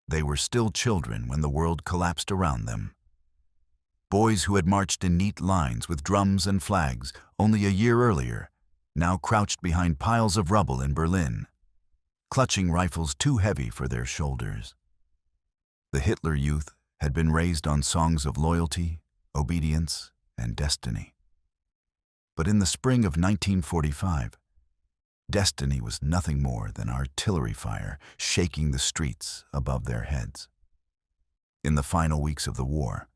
they were still children when the world collapsed around them. Boys who had marched in neat lines with drums and flags only a year earlier now crouched behind piles of rubble in Berlin, clutching rifles too heavy for their shoulders. The Hitler Youth had been raised on songs of loyalty, obedience, and destiny. But in the spring of 1945, destiny was nothing more than artillery fire shaking the streets above their heads. In the final weeks of the war,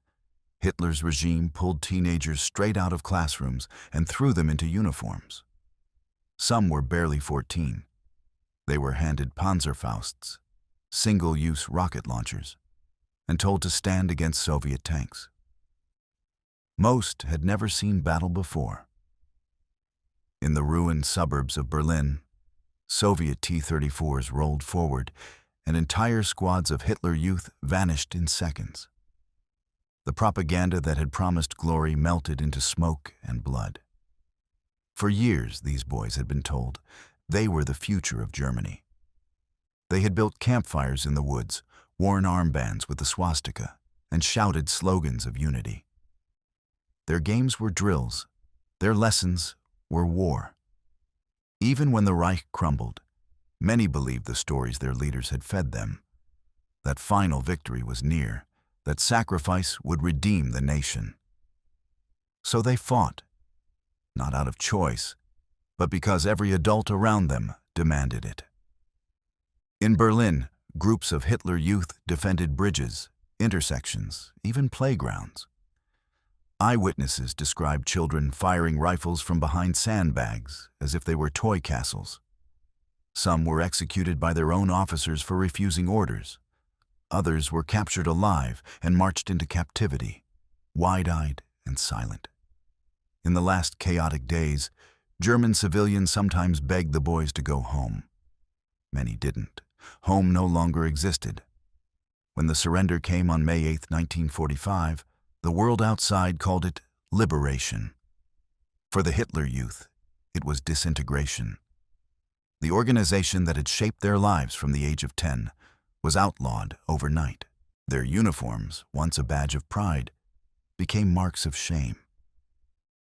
Hitler's regime pulled teenagers straight out of classrooms and threw them into uniforms. Some were barely 14. They were handed Panzerfausts, single-use rocket launchers, and told to stand against Soviet tanks. Most had never seen battle before. In the ruined suburbs of Berlin, Soviet T-34s rolled forward, and entire squads of Hitler Youth vanished in seconds. The propaganda that had promised glory melted into smoke and blood. For years, these boys had been told they were the future of Germany. They had built campfires in the woods, worn armbands with the swastika, and shouted slogans of unity. Their games were drills. Their lessons were war. Even when the Reich crumbled, many believed the stories their leaders had fed them, that final victory was near, that sacrifice would redeem the nation. So they fought, not out of choice, but because every adult around them demanded it. In Berlin, groups of Hitler Youth defended bridges, intersections, even playgrounds. Eyewitnesses described children firing rifles from behind sandbags as if they were toy castles. Some were executed by their own officers for refusing orders. Others were captured alive and marched into captivity, wide-eyed and silent. In the last chaotic days, German civilians sometimes begged the boys to go home. Many didn't. Home no longer existed. When the surrender came on May 8, 1945, the world outside called it liberation. For the Hitler Youth, it was disintegration. The organization that had shaped their lives from the age of 10 was outlawed overnight. Their uniforms, once a badge of pride, became marks of shame.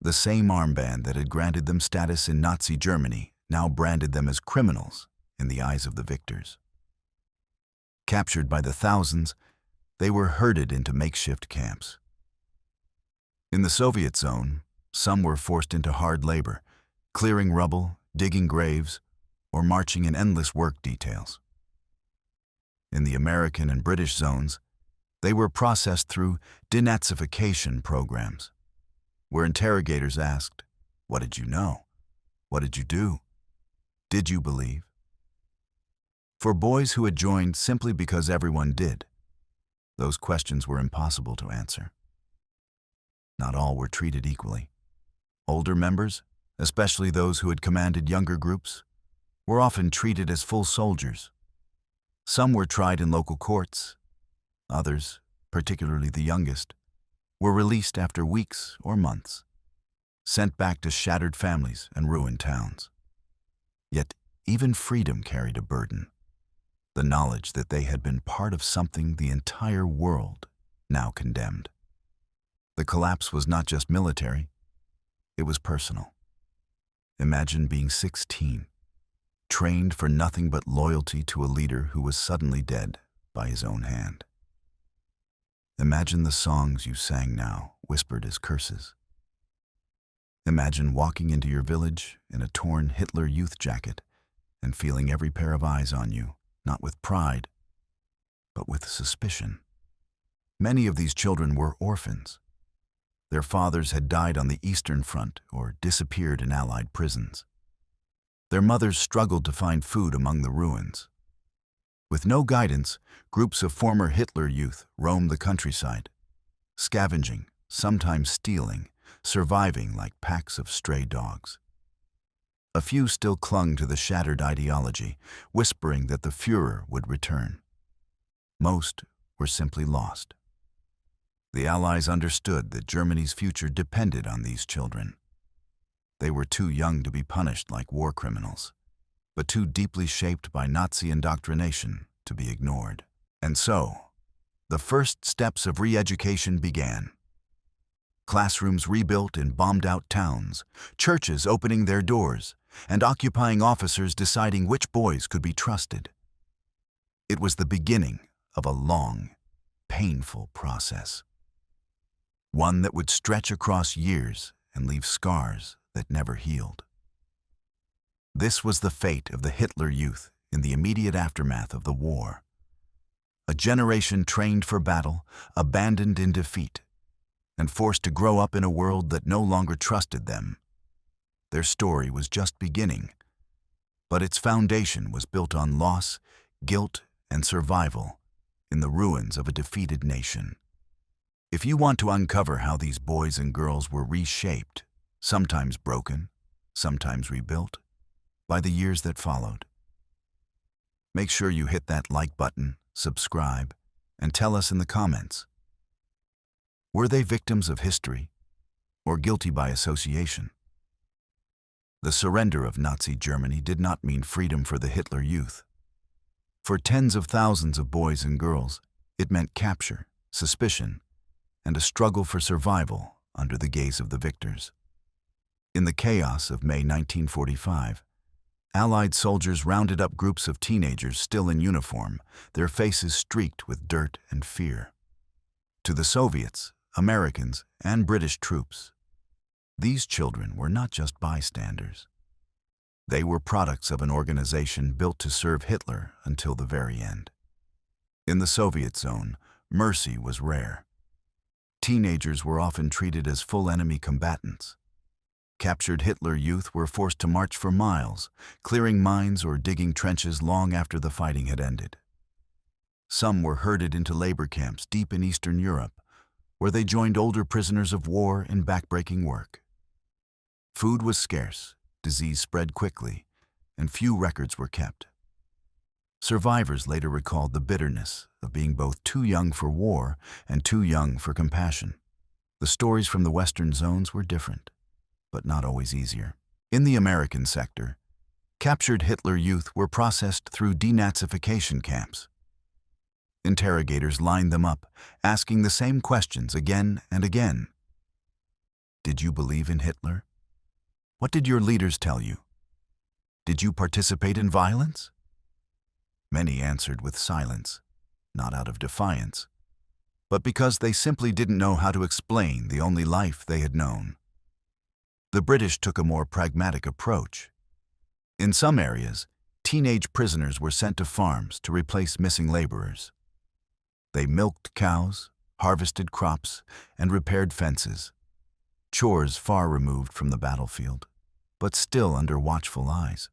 The same armband that had granted them status in Nazi Germany now branded them as criminals in the eyes of the victors. Captured by the thousands, they were herded into makeshift camps. In the Soviet zone, some were forced into hard labor, clearing rubble, digging graves, or marching in endless work details. In the American and British zones, they were processed through denazification programs, where interrogators asked, "What did you know? What did you do? Did you believe?" For boys who had joined simply because everyone did, those questions were impossible to answer. Not all were treated equally. Older members, especially those who had commanded younger groups, were often treated as full soldiers. Some were tried in local courts. Others, particularly the youngest, were released after weeks or months, sent back to shattered families and ruined towns. Yet even freedom carried a burden, the knowledge that they had been part of something the entire world now condemned. The collapse was not just military, it was personal. Imagine being 16, trained for nothing but loyalty to a leader who was suddenly dead by his own hand. Imagine the songs you sang now, whispered as curses. Imagine walking into your village in a torn Hitler Youth jacket and feeling every pair of eyes on you, not with pride, but with suspicion. Many of these children were orphans. Their fathers had died on the Eastern Front or disappeared in Allied prisons. Their mothers struggled to find food among the ruins. With no guidance, groups of former Hitler Youth roamed the countryside, scavenging, sometimes stealing, surviving like packs of stray dogs. A few still clung to the shattered ideology, whispering that the Führer would return. Most were simply lost. The Allies understood that Germany's future depended on these children. They were too young to be punished like war criminals, but too deeply shaped by Nazi indoctrination to be ignored. And so, the first steps of re-education began. Classrooms rebuilt in bombed-out towns, churches opening their doors, and occupying officers deciding which boys could be trusted. It was the beginning of a long, painful process. One that would stretch across years and leave scars that never healed. This was the fate of the Hitler Youth in the immediate aftermath of the war. A generation trained for battle, abandoned in defeat, and forced to grow up in a world that no longer trusted them. Their story was just beginning, but its foundation was built on loss, guilt, and survival in the ruins of a defeated nation. If you want to uncover how these boys and girls were reshaped, sometimes broken, sometimes rebuilt, by the years that followed, make sure you hit that like button, subscribe, and tell us in the comments. Were they victims of history or guilty by association? The surrender of Nazi Germany did not mean freedom for the Hitler Youth. For tens of thousands of boys and girls, it meant capture, suspicion, and a struggle for survival under the gaze of the victors. In the chaos of May 1945, Allied soldiers rounded up groups of teenagers still in uniform, their faces streaked with dirt and fear. To the Soviets, Americans, and British troops, these children were not just bystanders. They were products of an organization built to serve Hitler until the very end. In the Soviet zone, mercy was rare. Teenagers were often treated as full enemy combatants. Captured Hitler Youth were forced to march for miles, clearing mines or digging trenches long after the fighting had ended. Some were herded into labor camps deep in Eastern Europe, where they joined older prisoners of war in backbreaking work. Food was scarce, disease spread quickly, and few records were kept. Survivors later recalled the bitterness of being both too young for war and too young for compassion. The stories from the Western zones were different, but not always easier. In the American sector, captured Hitler Youth were processed through denazification camps. Interrogators lined them up, asking the same questions again and again. Did you believe in Hitler? What did your leaders tell you? Did you participate in violence? Many answered with silence, not out of defiance, but because they simply didn't know how to explain the only life they had known. The British took a more pragmatic approach. In some areas, teenage prisoners were sent to farms to replace missing laborers. They milked cows, harvested crops, and repaired fences, chores far removed from the battlefield, but still under watchful eyes.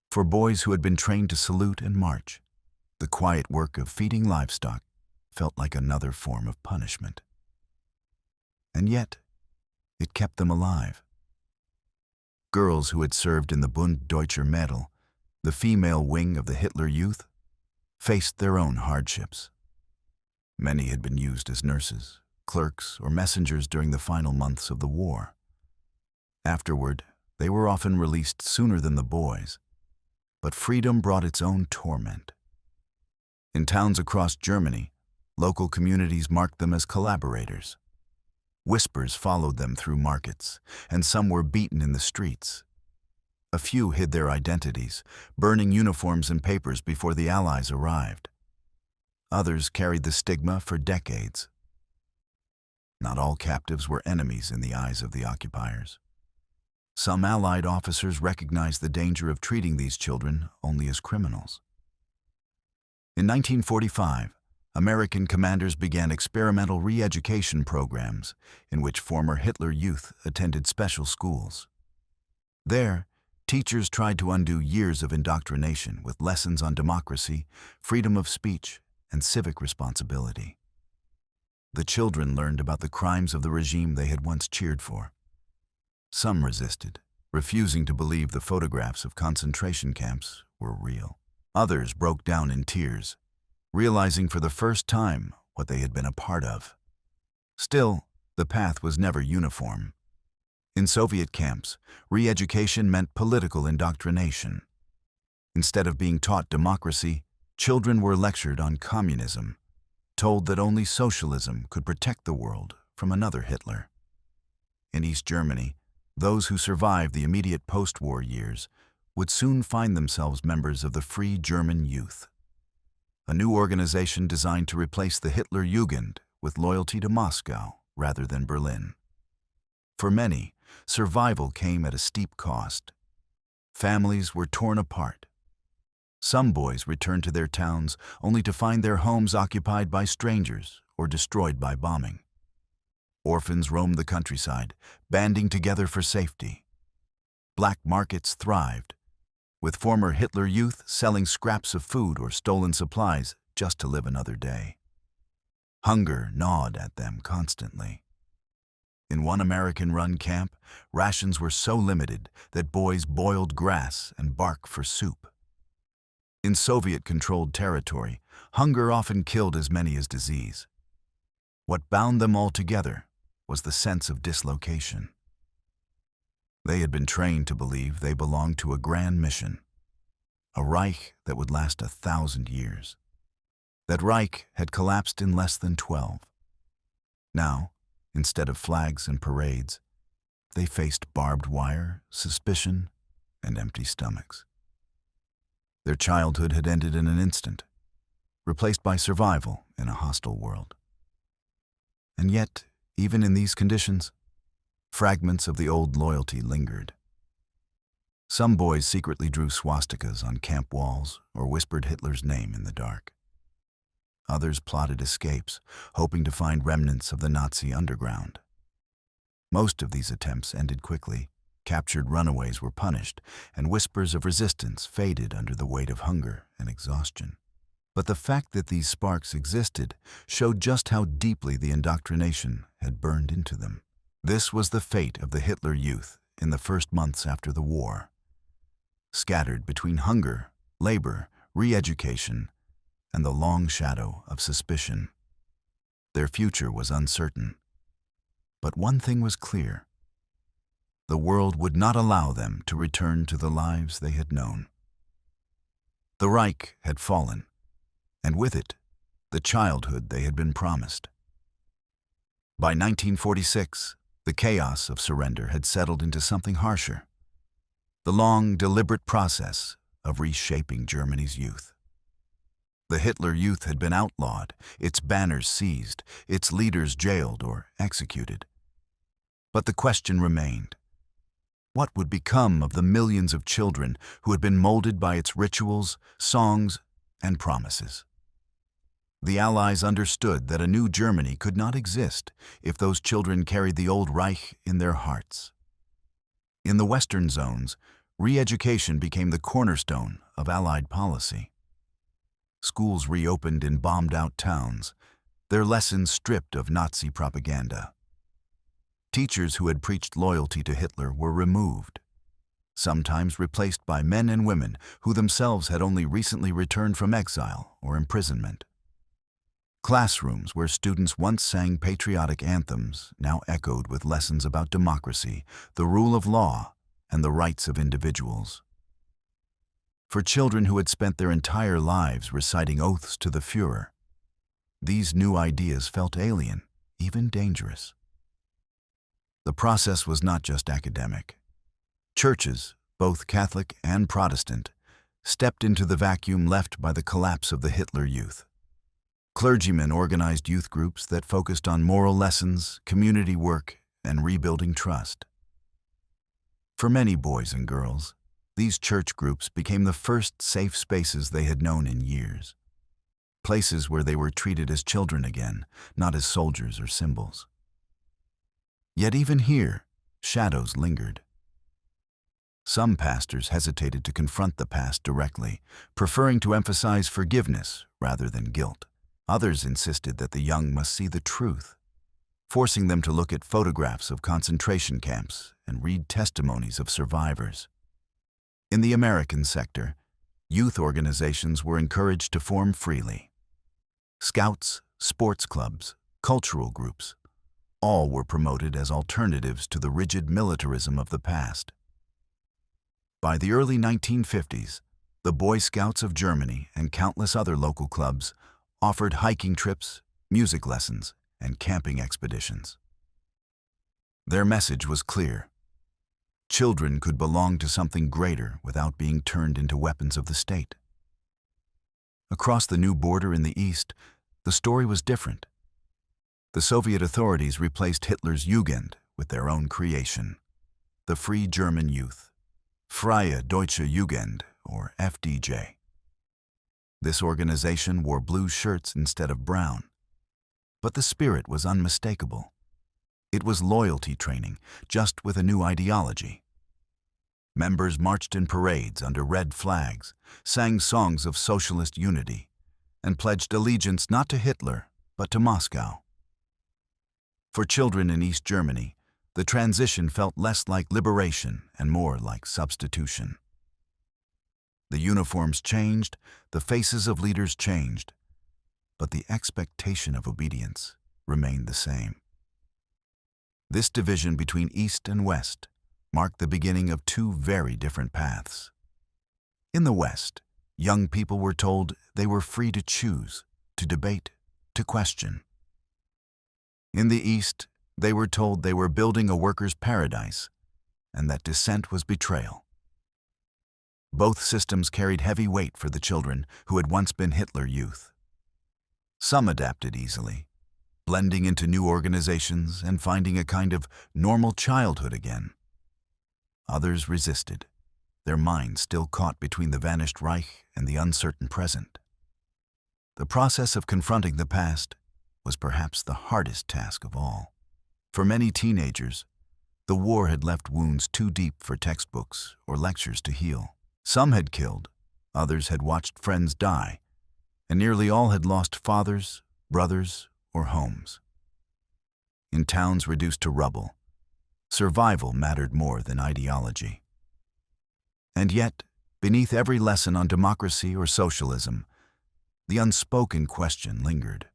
For boys who had been trained to salute and march, the quiet work of feeding livestock felt like another form of punishment. And yet, it kept them alive. Girls who had served in the Bund Deutscher Mädel, the female wing of the Hitler Youth, faced their own hardships. Many had been used as nurses, clerks, or messengers during the final months of the war. Afterward, they were often released sooner than the boys, but freedom brought its own torment. In towns across Germany, local communities marked them as collaborators. Whispers followed them through markets, and some were beaten in the streets. A few hid their identities, burning uniforms and papers before the Allies arrived. Others carried the stigma for decades. Not all captives were enemies in the eyes of the occupiers. Some Allied officers recognized the danger of treating these children only as criminals. In 1945, American commanders began experimental re-education programs in which former Hitler Youth attended special schools. There, teachers tried to undo years of indoctrination with lessons on democracy, freedom of speech, and civic responsibility. The children learned about the crimes of the regime they had once cheered for. Some resisted, refusing to believe the photographs of concentration camps were real. Others broke down in tears, realizing for the first time what they had been a part of. Still, the path was never uniform. In Soviet camps, re-education meant political indoctrination. Instead of being taught democracy, Children were lectured on communism, told that only socialism could protect the world from another Hitler. In East Germany, those who survived the immediate post-war years would soon find themselves members of the Free German Youth, a new organization designed to replace the Hitler Jugend with loyalty to Moscow rather than Berlin. For many, survival came at a steep cost. Families were torn apart. Some boys returned to their towns only to find their homes occupied by strangers or destroyed by bombing. Orphans roamed the countryside, banding together for safety. Black markets thrived, with former Hitler youth selling scraps of food or stolen supplies just to live another day. Hunger gnawed at them constantly. In one American-run camp, rations were so limited that boys boiled grass and bark for soup. In Soviet-controlled territory, hunger often killed as many as disease. What bound them all together was the sense of dislocation. They had been trained to believe they belonged to a grand mission, a Reich that would last 1,000 years. That Reich had collapsed in less than 12. Now, instead of flags and parades, they faced barbed wire, suspicion, and empty stomachs. Their childhood had ended in an instant, replaced by survival in a hostile world. And yet, even in these conditions, fragments of the old loyalty lingered. Some boys secretly drew swastikas on camp walls or whispered Hitler's name in the dark. Others plotted escapes, hoping to find remnants of the Nazi underground. Most of these attempts ended quickly. Captured runaways were punished, and whispers of resistance faded under the weight of hunger and exhaustion. But the fact that these sparks existed showed just how deeply the indoctrination had burned into them. This was the fate of the Hitler Youth in the first months after the war. Scattered between hunger, labor, re-education, and the long shadow of suspicion. Their future was uncertain. But one thing was clear. The world would not allow them to return to the lives they had known. The Reich had fallen, and with it, the childhood they had been promised. By 1946, the chaos of surrender had settled into something harsher. The long, deliberate process of reshaping Germany's youth. The Hitler Youth had been outlawed, its banners seized, its leaders jailed or executed. But the question remained. What would become of the millions of children who had been molded by its rituals, songs, and promises? The Allies understood that a new Germany could not exist if those children carried the old Reich in their hearts. In the Western zones, re-education became the cornerstone of Allied policy. Schools reopened in bombed-out towns, their lessons stripped of Nazi propaganda. Teachers who had preached loyalty to Hitler were removed, sometimes replaced by men and women who themselves had only recently returned from exile or imprisonment. Classrooms where students once sang patriotic anthems now echoed with lessons about democracy, the rule of law, and the rights of individuals. For children who had spent their entire lives reciting oaths to the Führer, these new ideas felt alien, even dangerous. The process was not just academic. Churches, both Catholic and Protestant, stepped into the vacuum left by the collapse of the Hitler Youth. Clergymen organized youth groups that focused on moral lessons, community work, and rebuilding trust. For many boys and girls, these church groups became the first safe spaces they had known in years. Places where they were treated as children again, not as soldiers or symbols. Yet even here, shadows lingered. Some pastors hesitated to confront the past directly, preferring to emphasize forgiveness rather than guilt. Others insisted that the young must see the truth, forcing them to look at photographs of concentration camps and read testimonies of survivors. In the American sector, youth organizations were encouraged to form freely. Scouts, sports clubs, cultural groups, all were promoted as alternatives to the rigid militarism of the past. By the early 1950s, The Boy Scouts of Germany and countless other local clubs offered hiking trips, music lessons, and camping expeditions. Their message was clear. Children could belong to something greater without being turned into weapons of the state. Across the new border in the east, the story was different. The Soviet authorities replaced Hitler's Jugend with their own creation, the Free German Youth, Freie Deutsche Jugend, or FDJ. This organization wore blue shirts instead of brown, but the spirit was unmistakable. It was loyalty training, just with a new ideology. Members marched in parades under red flags, sang songs of socialist unity, and pledged allegiance not to Hitler, but to Moscow. For children in East Germany, the transition felt less like liberation and more like substitution. The uniforms changed, the faces of leaders changed, but the expectation of obedience remained the same. This division between East and West marked the beginning of two very different paths. In the West, young people were told they were free to choose, to debate, to question. In the East, they were told they were building a workers' paradise and that dissent was betrayal. Both systems carried heavy weight for the children who had once been Hitler Youth. Some adapted easily, blending into new organizations and finding a kind of normal childhood again. Others resisted, their minds still caught between the vanished Reich and the uncertain present. The process of confronting the past was perhaps the hardest task of all. For many teenagers, the war had left wounds too deep for textbooks or lectures to heal. Some had killed, others had watched friends die, and nearly all had lost fathers, brothers, or homes. In towns reduced to rubble, survival mattered more than ideology. And yet, beneath every lesson on democracy or socialism, the unspoken question lingered.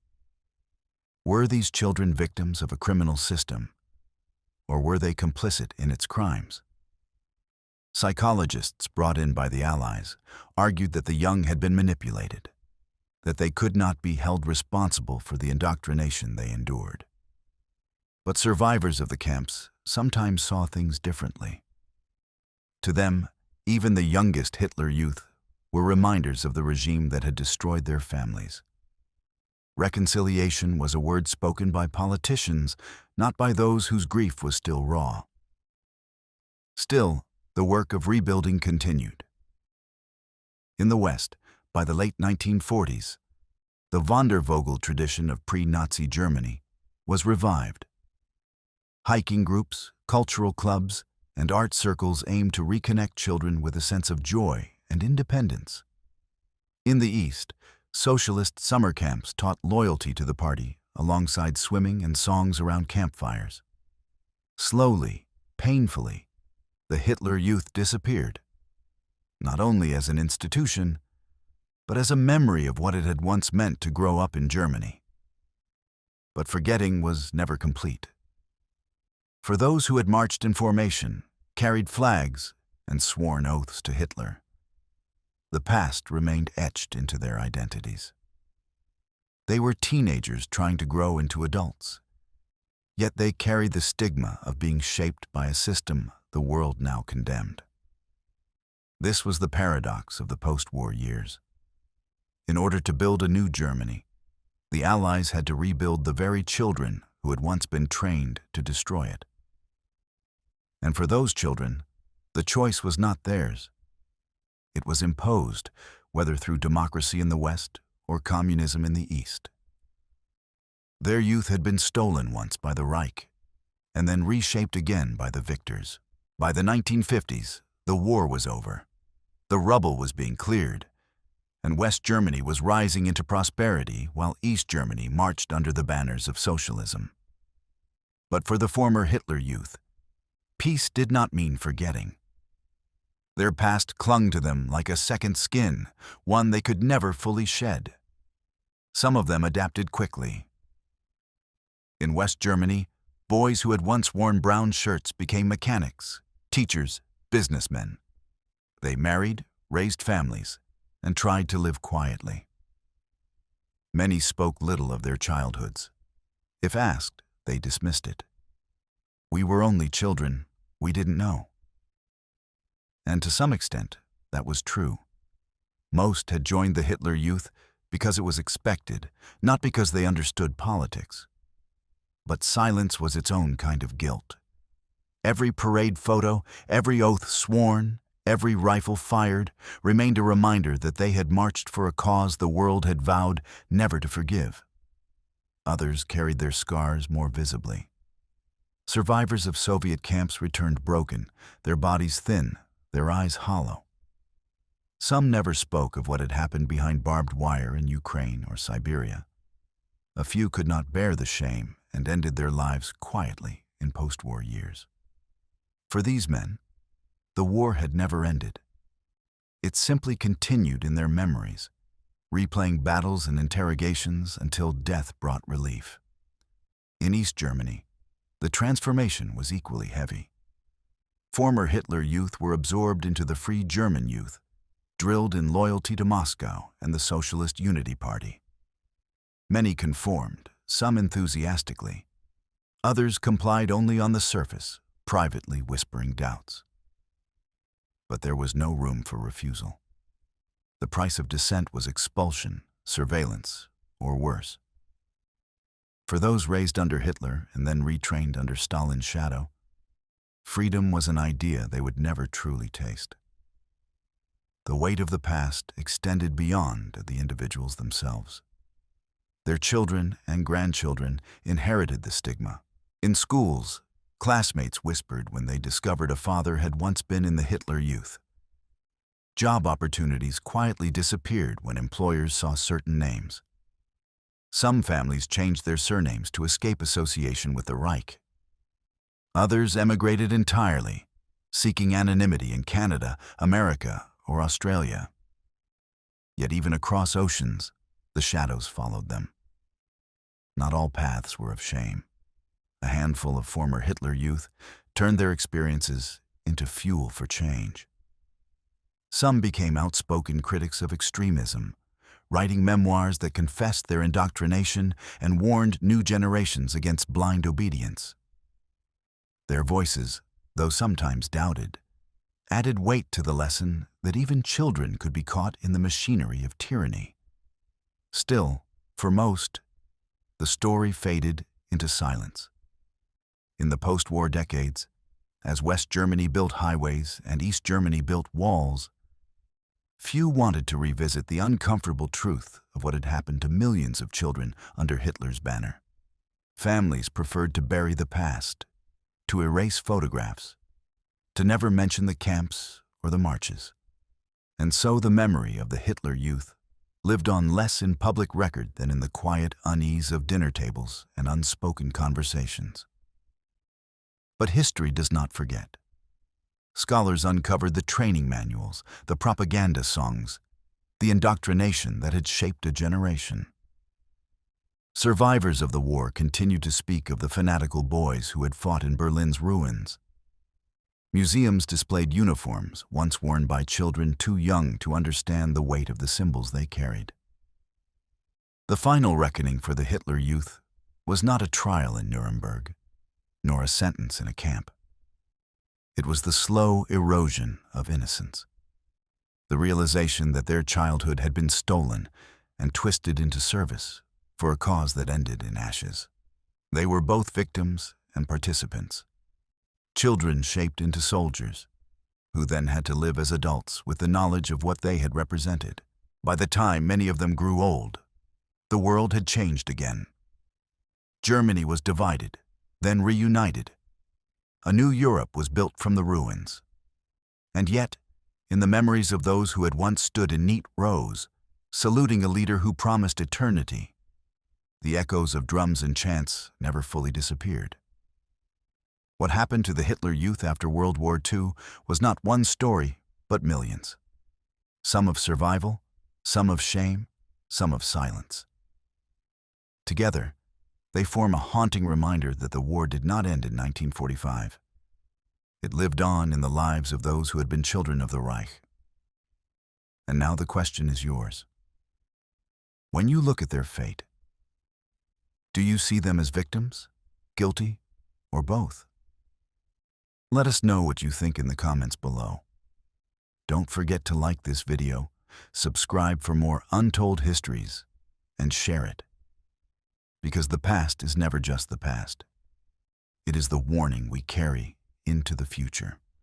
Were these children victims of a criminal system, or were they complicit in its crimes? Psychologists brought in by the Allies argued that the young had been manipulated, that they could not be held responsible for the indoctrination they endured. But survivors of the camps sometimes saw things differently. To them, even the youngest Hitler Youth were reminders of the regime that had destroyed their families. Reconciliation was a word spoken by politicians, not by those whose grief was still raw. Still, the work of rebuilding continued. In the West, by the late 1940s, the Wandervogel tradition of pre-Nazi Germany was revived. Hiking groups, cultural clubs, and art circles aimed to reconnect children with a sense of joy and independence. In the East, socialist summer camps taught loyalty to the party alongside swimming and songs around campfires. Slowly, painfully, the Hitler Youth disappeared, not only as an institution, but as a memory of what it had once meant to grow up in Germany. But forgetting was never complete. For those who had marched in formation, carried flags, and sworn oaths to Hitler, the past remained etched into their identities. They were teenagers trying to grow into adults, yet they carried the stigma of being shaped by a system the world now condemned. This was the paradox of the post-war years. In order to build a new Germany, the Allies had to rebuild the very children who had once been trained to destroy it. And for those children, the choice was not theirs. It was imposed, whether through democracy in the West or communism in the East. Their youth had been stolen once by the Reich, and then reshaped again by the victors. By the 1950s, the war was over. The rubble was being cleared, and West Germany was rising into prosperity while East Germany marched under the banners of socialism. But for the former Hitler Youth, peace did not mean forgetting. Their past clung to them like a second skin, one they could never fully shed. Some of them adapted quickly. In West Germany, boys who had once worn brown shirts became mechanics, teachers, businessmen. They married, raised families, and tried to live quietly. Many spoke little of their childhoods. If asked, they dismissed it. We were only children, we didn't know. And to some extent, that was true. Most had joined the Hitler Youth because it was expected, not because they understood politics. But silence was its own kind of guilt. Every parade photo, every oath sworn, every rifle fired remained a reminder that they had marched for a cause the world had vowed never to forgive. Others carried their scars more visibly. Survivors of Soviet camps returned broken, their bodies thin, their eyes hollow. Some never spoke of what had happened behind barbed wire in Ukraine or Siberia. A few could not bear the shame and ended their lives quietly in post-war years. For these men, the war had never ended. It simply continued in their memories, replaying battles and interrogations until death brought relief. In East Germany, the transformation was equally heavy. Former Hitler Youth were absorbed into the Free German Youth, drilled in loyalty to Moscow and the Socialist Unity Party. Many conformed, some enthusiastically. Others complied only on the surface, privately whispering doubts. But there was no room for refusal. The price of dissent was expulsion, surveillance, or worse. For those raised under Hitler and then retrained under Stalin's shadow, freedom was an idea they would never truly taste. The weight of the past extended beyond the individuals themselves. Their children and grandchildren inherited the stigma. In schools, classmates whispered when they discovered a father had once been in the Hitler Youth. Job opportunities quietly disappeared when employers saw certain names. Some families changed their surnames to escape association with the Reich. Others emigrated entirely, seeking anonymity in Canada, America, or Australia. Yet even across oceans, the shadows followed them. Not all paths were of shame. A handful of former Hitler Youth turned their experiences into fuel for change. Some became outspoken critics of extremism, writing memoirs that confessed their indoctrination and warned new generations against blind obedience. Their voices, though sometimes doubted, added weight to the lesson that even children could be caught in the machinery of tyranny. Still, for most, the story faded into silence. In the post-war decades, as West Germany built highways and East Germany built walls, few wanted to revisit the uncomfortable truth of what had happened to millions of children under Hitler's banner. Families preferred to bury the past, to erase photographs, to never mention the camps or the marches. And so the memory of the Hitler Youth lived on less in public record than in the quiet unease of dinner tables and unspoken conversations. But history does not forget. Scholars uncovered the training manuals, the propaganda songs, the indoctrination that had shaped a generation. Survivors of the war continued to speak of the fanatical boys who had fought in Berlin's ruins. Museums displayed uniforms once worn by children too young to understand the weight of the symbols they carried. The final reckoning for the Hitler Youth was not a trial in Nuremberg, nor a sentence in a camp. It was the slow erosion of innocence, the realization that their childhood had been stolen and twisted into service for a cause that ended in ashes. They were both victims and participants. Children shaped into soldiers, who then had to live as adults with the knowledge of what they had represented. By the time many of them grew old, the world had changed again. Germany was divided, then reunited. A new Europe was built from the ruins. And yet, in the memories of those who had once stood in neat rows, saluting a leader who promised eternity, the echoes of drums and chants never fully disappeared. What happened to the Hitler Youth after World War II was not one story, but millions. Some of survival, some of shame, some of silence. Together, they form a haunting reminder that the war did not end in 1945. It lived on in the lives of those who had been children of the Reich. And now the question is yours. When you look at their fate, do you see them as victims, guilty, or both? Let us know what you think in the comments below. Don't forget to like this video, subscribe for more untold histories, and share it. Because the past is never just the past. It is the warning we carry into the future.